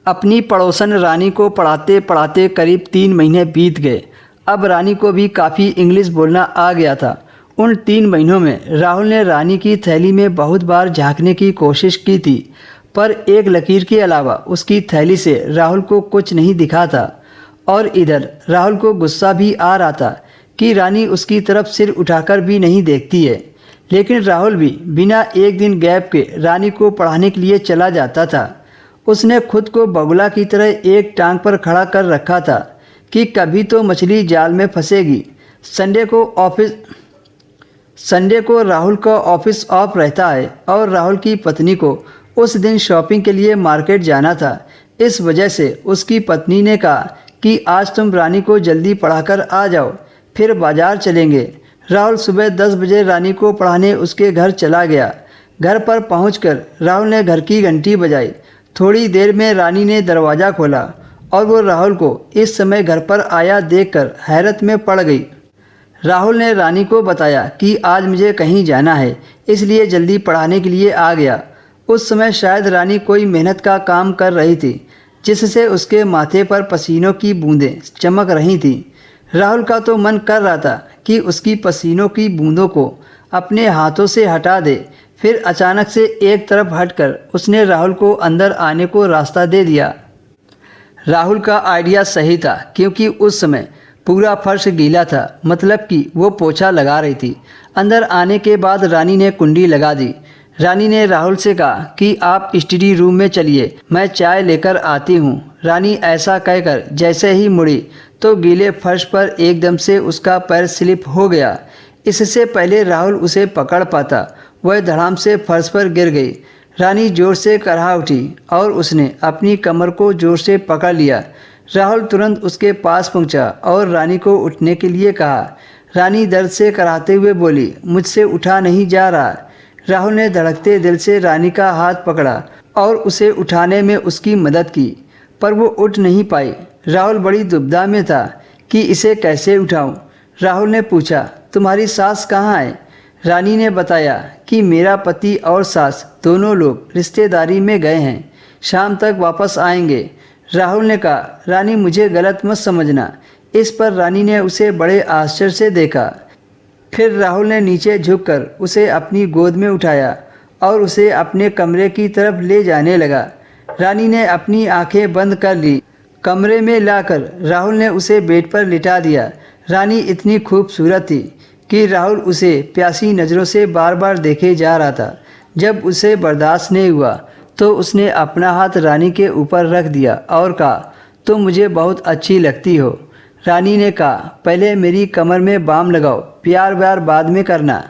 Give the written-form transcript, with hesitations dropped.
अपनी पड़ोसन रानी को पढ़ाते पढ़ाते करीब 3 महीने बीत गए। अब रानी को भी काफ़ी इंग्लिश बोलना आ गया था। उन 3 महीनों में राहुल ने रानी की थैली में बहुत बार झांकने की कोशिश की थी, पर एक लकीर के अलावा उसकी थैली से राहुल को कुछ नहीं दिखा था। और इधर राहुल को गुस्सा भी आ रहा था कि रानी उसकी तरफ सिर उठाकर भी नहीं देखती है। लेकिन राहुल भी बिना एक दिन गैप के रानी को पढ़ाने के लिए चला जाता था। उसने खुद को बगुला की तरह एक टांग पर खड़ा कर रखा था कि कभी तो मछली जाल में फंसेगी। संडे को राहुल का ऑफिस ऑफ रहता है और राहुल की पत्नी को उस दिन शॉपिंग के लिए मार्केट जाना था। इस वजह से उसकी पत्नी ने कहा कि आज तुम रानी को जल्दी पढ़ाकर आ जाओ, फिर बाजार चलेंगे। राहुल सुबह 10 बजे रानी को पढ़ाने उसके घर चला गया। घर पर पहुंचकर राहुल ने घर की घंटी बजाई। थोड़ी देर में रानी ने दरवाज़ा खोला और वो राहुल को इस समय घर पर आया देखकर हैरत में पड़ गई। राहुल ने रानी को बताया कि आज मुझे कहीं जाना है, इसलिए जल्दी पढ़ाने के लिए आ गया। उस समय शायद रानी कोई मेहनत का काम कर रही थी, जिससे उसके माथे पर पसीनों की बूंदें चमक रही थीं। राहुल का तो मन कर रहा था कि उसकी पसीनों की बूंदों को अपने हाथों से हटा दे। फिर अचानक से एक तरफ हटकर उसने राहुल को अंदर आने को रास्ता दे दिया। राहुल का आइडिया सही था, क्योंकि उस समय पूरा फर्श गीला था, मतलब कि वो पोछा लगा रही थी। अंदर आने के बाद रानी ने कुंडी लगा दी। रानी ने राहुल से कहा कि आप स्टडी रूम में चलिए, मैं चाय लेकर आती हूँ। रानी ऐसा कहकर जैसे ही मुड़ी तो गीले फर्श पर एकदम से उसका पैर स्लिप हो गया। इससे पहले राहुल उसे पकड़ पाता, वह धड़ाम से फर्श पर गिर गई। रानी जोर से कराह उठी और उसने अपनी कमर को जोर से पकड़ लिया। राहुल तुरंत उसके पास पहुंचा और रानी को उठने के लिए कहा। रानी दर्द से कराहते हुए बोली, मुझसे उठा नहीं जा रहा। राहुल ने धड़कते दिल से रानी का हाथ पकड़ा और उसे उठाने में उसकी मदद की, पर वो उठ नहीं पाई। राहुल बड़ी दुविधा में था कि इसे कैसे उठाऊं। राहुल ने पूछा, तुम्हारी सास कहाँ है? रानी ने बताया कि मेरा पति और सास दोनों लोग रिश्तेदारी में गए हैं, शाम तक वापस आएंगे। राहुल ने कहा, रानी मुझे गलत मत समझना। इस पर रानी ने उसे बड़े आश्चर्य से देखा। फिर राहुल ने नीचे झुककर उसे अपनी गोद में उठाया और उसे अपने कमरे की तरफ ले जाने लगा। रानी ने अपनी आंखें बंद कर ली। कमरे में लाकर राहुल ने उसे बेड पर लिटा दिया। रानी इतनी खूबसूरत थी कि राहुल उसे प्यासी नज़रों से बार बार देखे जा रहा था। जब उसे बर्दाश्त नहीं हुआ तो उसने अपना हाथ रानी के ऊपर रख दिया और कहा, तुम मुझे बहुत अच्छी लगती हो। रानी ने कहा, पहले मेरी कमर में बाम लगाओ, प्यार व्यार बाद में करना।